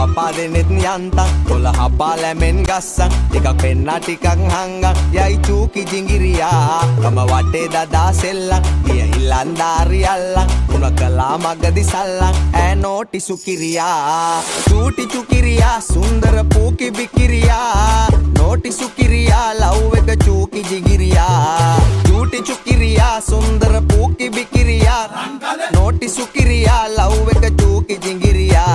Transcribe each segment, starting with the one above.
අප්පා දෙනෙත් යන්තම් 12 පාලැමෙන් ගස්සන් ටිකක් පෙන්නා ටිකක් හංගන් යයි චූකි ජිංගිරියා කම වටේ දදා සෙල්ලන් ගිය ඉල්ලන්දාරි අල්ලන් උණ කලා මගදි සල්ලන් ඈ නෝටි සුකිරියා චූටි චුකිරියා සුන්දර පූකි බිකිරියා නෝටි සුකිරියා ලව් එක චූකි ජිංගිරියා චූටි චුකිරියා සුන්දර පූකි බිකිරියා නෝටි සුකිරියා ලව් එක චූකි ජිංගිරියා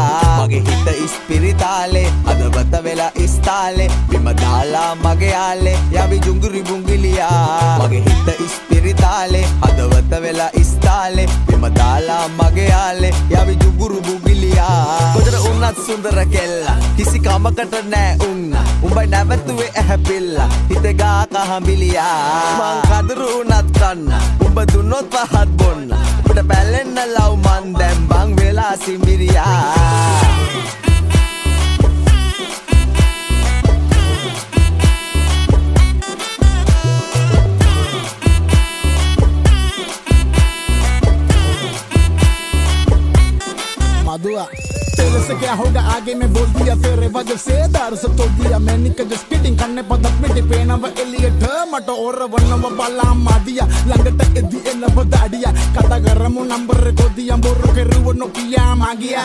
මගේ හිත ඉස්පිරිතාලේ අදවත වෙලා ඉස්තාලේ බිම දාලා මගේ යාලේ යවි ජුංගුරි බුංගිලියා මගේ හිත ඉස්පිරිතාලේ අදවත වෙලා ඉස්තාලේ බිම දාලා මගේ යාලේ යවි ජුංගුරු බුංගිලියා කොතර උන්නත් සුන්දර කෙල්ලා කිසි කමකට නෑ උන්න උඹයි නැවතුවේ ඇහැපිල්ලා හිත ගා කහඹිලියා මං කදරු උනත් කන්න උඹ දුන්නොත් පහත් බොන්න උඹට පැලෙන්න ලව් මන් දැන් බං වෙලා සිඹිරියා दुआ तेरे से क्या होगा आगे मैं बोल दिया तेरे वजह से दारू से तोड़ दिया मैंने का जस्ट किडिंग करने पर दब मिटे पेना व एलियट मटो और वन्न व बाला मादिया लंगट एदी एन बदाडिया कता गरमु नंबर को दिया बोरो के रुव नो किया मागिया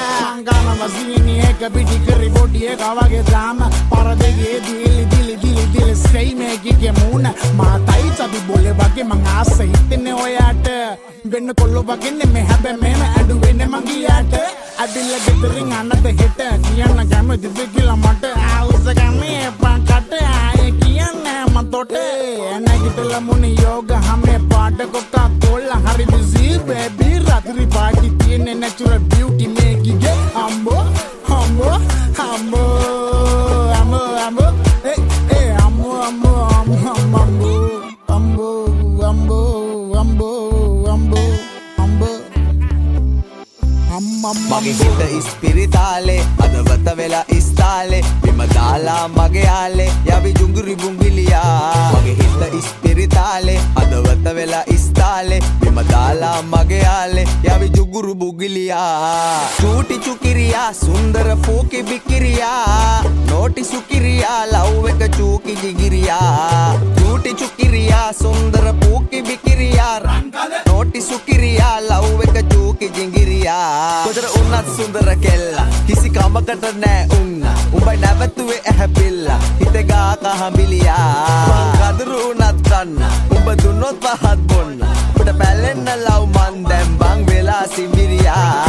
गाना वसीनी है कभी डिकरी बोटी है गावा के जाम पर देगे दिल दिल दिल दिल सही में के मुन माताई चबी बोले बाके मंगा सहित ने होयाट වෙන්න කොල්ලෝ වගේන්නේ මේ හැබැයි මේම ඇඩුවෙන්නේ මගියට අදිල්ල ගෙදරින් අනත හෙට කියන්න කැමතිද කියලා මට ආවුස කමේ පාකට ආයේ කියන්න මතොට නැගිටලා මුනි යෝග හැමේ පාට කොක්කා තෝල්ල හරි බිසි බේබි රාත්‍රි පාටි තියෙන්නේ නැචරල් බියුටි මේකිගේ අම්බෝ අම්බෝ අම්බෝ අම්බෝ අම්බෝ ඒ අම්බෝ අම්බෝ අම්බෝ අම්බෝ අම්බෝ මගේ හිත ඉස්පිරිතාලේ අදවත වෙලා ඉස්තාලේ බිම දාලා මගේ යාලේ යවි ජුංගුරි බුංගිලියා මගේ හිත ඉස්පිරිතාලේ අදවත වෙලා ඉස්තාලේ බිම දාලා මගේ යාලේ යවි ජුංගුරු බුංගිලියා චූටි චුකිරියා සුන්දර පූකි බිකිරියා නෝටි සුකිරියා ලව් එක චූකි ජිගිරියා චූටි චුකිරියා සුන්දර පූකි බිකිරියා නෝටි සුකිරියා ලව් එක චූකි ජිගිරියා කොතර උන්නත් සුන්දර කෙල්ලා කිසි කමකට නෑ උන්න උඹයි නැවතුවේ ඇහැපිල්ලා හිත ගා කහඹිලියා මං කදරු උනත් කන්න උඹ දුන්නොත් පහත් බොන්න උඹට පැලෙන්න ලව් මන් දැන් බං වෙලා සිඹිරියා